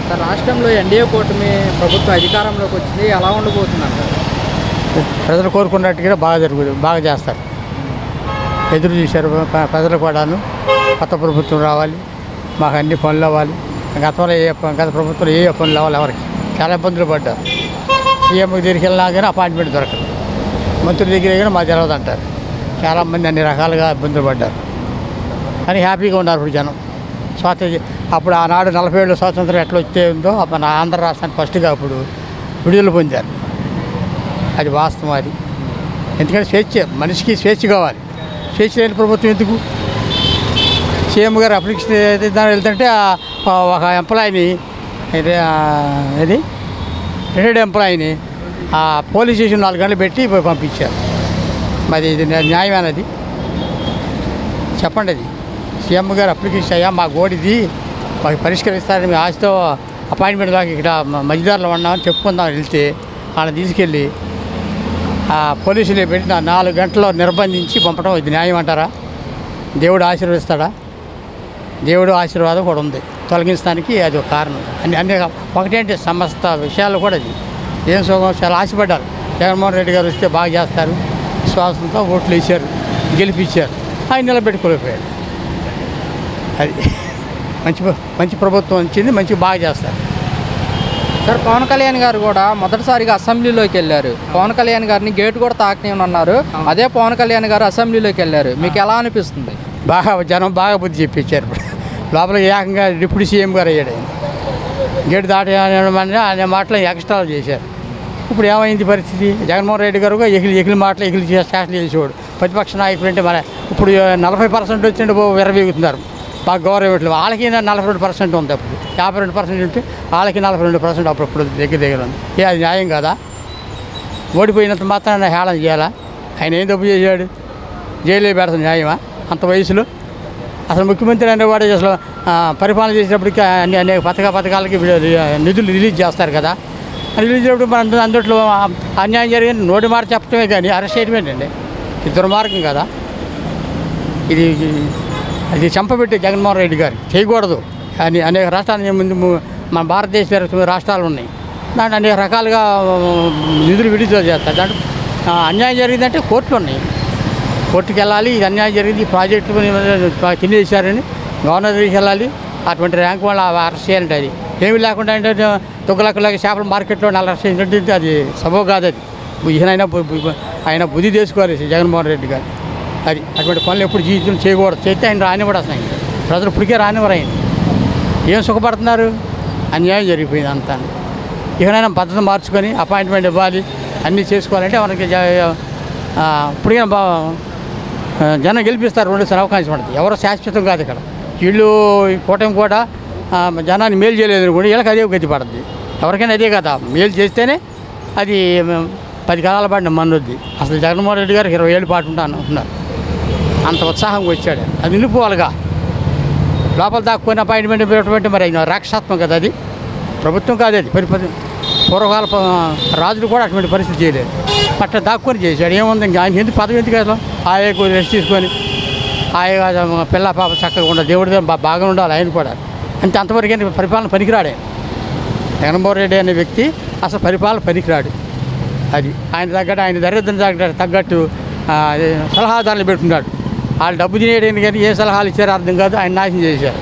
Sir రాష్ట్రంలో NDA కూటమి ప్రభుత్వం అధికారంలోకి వచ్చింది, ఎలా ఉండబోతుందంటారు? ప్రజలు కోరుకున్నట్టుగా బాగా చేస్తారు. ఎదురు చూశారు ప్రజలు కూడాను. కొత్త ప్రభుత్వం రావాలి, మాకు అన్ని పనులు అవ్వాలి. గతంలో గత ప్రభుత్వంలో ఏ పనులు అవ్వాలి ఎవరికి చాలా ఇబ్బందులు పడ్డారు. సీఎం దగ్గరికి వెళ్ళినా కానీ అపాయింట్మెంట్ దొరకదు, మంత్రుల దగ్గర కానీ మాకు తెలియదు అంటారు. చాలామంది అన్ని రకాలుగా ఇబ్బందులు పడ్డారు. కానీ హ్యాపీగా ఉన్నారు ఇప్పుడు జనం. స్వాతంత్రం అప్పుడు ఆనాడు 40 ఏళ్ళు స్వాతంత్రం ఎట్లా వచ్చే ఉందో మన ఆంధ్ర రాష్ట్రానికి ఫస్ట్గా అప్పుడు విడుదల పొందారు. అది వాస్తవం. అది ఎందుకంటే స్వేచ్ఛ, మనిషికి స్వేచ్ఛ కావాలి. స్వేచ్ఛ లేని ప్రభుత్వం ఎందుకు? సీఎం గారు అప్లికేషన్ దాని వెళ్తుంటే ఒక ఎంప్లాయీని రిటైర్డ్ ఎంప్లాయీని పోలీస్ స్టేషన్ 4 గంటలు పెట్టి పంపించారు. మరి ఇది న్యాయమేనది? చెప్పండి. అది సీఎం గారు అప్లికేషన్ అయ్యా మా గోడిది మాకు పరిష్కరిస్తారని మీ ఆశతో అపాయింట్మెంట్ దాకా ఇక్కడ మధ్యదారులో ఉన్నామని చెప్పుకుందామని వెళ్తే వాళ్ళని తీసుకెళ్ళి పోలీసులు పెట్టి 4 గంటల్లో నిర్బంధించి పంపడం ఇది న్యాయం అంటారా? దేవుడు ఆశీర్వదిస్తాడా? దేవుడు ఆశీర్వాదం కూడా ఉంది తొలగించడానికి. అది ఒక కారణం. అన్ని ఒకటేంటి సమస్త విషయాలు కూడా అది ఏం సుఖం. చాలా ఆశపడ్డారు జగన్మోహన్ రెడ్డి గారు వస్తే బాగా చేస్తారు విశ్వాసంతో ఓట్లు వేశారు, గెలిపించారు. ఆయన నిలబెట్టుకోలేకపోయాడు. అది మంచి ప్రభుత్వం వచ్చింది, మంచిగా బాగా చేస్తారు. సార్ పవన్ కళ్యాణ్ గారు కూడా మొదటిసారిగా అసెంబ్లీలోకి వెళ్ళారు. పవన్ కళ్యాణ్ గారిని గేట్ కూడా తాకనేమన్నారు. అదే పవన్ కళ్యాణ్ గారు అసెంబ్లీలోకి వెళ్ళారు. మీకు ఎలా అనిపిస్తుంది? జనం బాగా బుద్ధి చెప్పించారు. లోపల ఏకంగా డిప్యూటీ సీఎం గారు అయ్యాడు. ఆయన గేటు దాటి అనే మాటలు ఎక్స్ట్రా చేశారు. ఇప్పుడు ఏమైంది పరిస్థితి? జగన్మోహన్ రెడ్డి గారు ఎగిలి మాటలు శాసన చేసేవాడు. ప్రతిపక్ష నాయకులు అంటే మన ఇప్పుడు 40% వచ్చినట్టు విరవీగుతున్నారు. బాగా గవర్నమెంట్లు వాళ్ళకి 42% ఉంది. అప్పుడు 52% ఉంటే వాళ్ళకి 42% అప్పుడు దగ్గర ఉంది. అది న్యాయం కదా? ఓడిపోయినంత మాత్రాన హేళన చేయాలా? ఆయన ఏం తప్పు చేశాడు? జైల్లో పెడతాం న్యాయమా అంత వయసులో? అసలు ముఖ్యమంత్రి అనేవాడు అసలు పరిపాలన చేసేటప్పటికి అనేక పథకాలకి నిధులు రిలీజ్ చేస్తారు కదా. రిలీజ్ చేసినప్పుడు మన అందుట్లో అన్యాయం జరిగింది నోటి మాట చెప్పడమే కానీ అరెస్ట్ చేయడమేంటండి? ఇది దుర్మార్గం కదా. ఇది చంపబెట్టి జగన్మోహన్ రెడ్డి గారు చేయకూడదు అని. అనేక రాష్ట్రాలు ముందు మన భారతదేశంలో 9 రాష్ట్రాలు ఉన్నాయి. దాంట్లో అనేక రకాలుగా నిధులు విడుదల చేస్తారు. దాంట్లో అన్యాయం జరిగిందంటే కోర్టులు ఉన్నాయి, కోర్టుకు వెళ్ళాలి. ఇది అన్యాయం జరిగింది, ఈ ప్రాజెక్టులు తినేసారని గవర్నర్ దగ్గరికి వెళ్ళాలి. అటువంటి ర్యాంక్ వాళ్ళు అరెస్ట్ చేయాలంటే అది ఏమీ లేకుండా అంటే తొక్కలక్కలాగా చేపల మార్కెట్లో అరెస్ట్ చేసినట్టు అది సబబు కాదు. అది ఆయన బుద్ధి చేసుకోవాలి జగన్మోహన్ రెడ్డి గారు. అది అటువంటి పనులు ఎప్పుడు జీవితం చేయకూడదు. చేస్తే ఆయన రానివ్వడు. అసలు ఆయన ప్రజలు ఇప్పటికే రానివ్వరు. ఆయన ఏం సుఖపడుతున్నారు? అన్యాయం జరిగిపోయింది అంతా. ఇకనైనా పద్ధతి మార్చుకొని అపాయింట్మెంట్ ఇవ్వాలి, అన్నీ చేసుకోవాలంటే మనకి ఇప్పటికైనా జనం గెలిపిస్తారు. 2సారి అవకాశం పడుతుంది. ఎవరో శాశ్వతం కాదు ఇక్కడ. వీళ్ళు కూటమి కూడా జనాన్ని మేలు చేయలేదు అనుకోండి, వీళ్ళకి అదే గతి పడుతుంది. ఎవరికైనా అదే కదా, మేలు చేస్తేనే అది 10 కాలాల పడిన మన్నుద్ది. అసలు జగన్మోహన్ రెడ్డి గారు 20 ఏళ్ళ పాటు ఉంటాను అంటున్నారు. అంత ఉత్సాహంగా వచ్చాడు. అది నిలుపుకోవాలిగా. లోపల దాక్కుని అపాయింట్మెంట్ పెట్టమంటే మరి రాక్షసాత్మం కదా. అది ప్రభుత్వం కాదు. అది పూర్వకాల రాజులు కూడా అటువంటి పరిస్థితి చేయలేదు. అట్లా దాక్కుని చేశాడు. ఏముంది ఇంకా ఆయన ఎందుకు పదవి ఎందుకు అసలు? ఆయకు రెస్ట్ తీసుకొని ఆయన పిల్ల పాప చక్కగా ఉండాలి, దేవుడి బాగా ఉండాలి ఆయన కూడా. అంతే. అంతవరకు పరిపాలన పనికిరాడు ఆయన. జగన్మోహన్ రెడ్డి అనే వ్యక్తి అసలు పరిపాలన పనికిరాడు. అది ఆయన తగ్గట్టు ఆయన దరిద్రం తగ్గట్టు సలహాదారులు పెట్టుకున్నాడు. వాళ్ళు డబ్బు తినేయడానికి కానీ ఏ సలహాలు ఇచ్చారో అర్థం కాదు. ఆయన నాశనం చేశారు.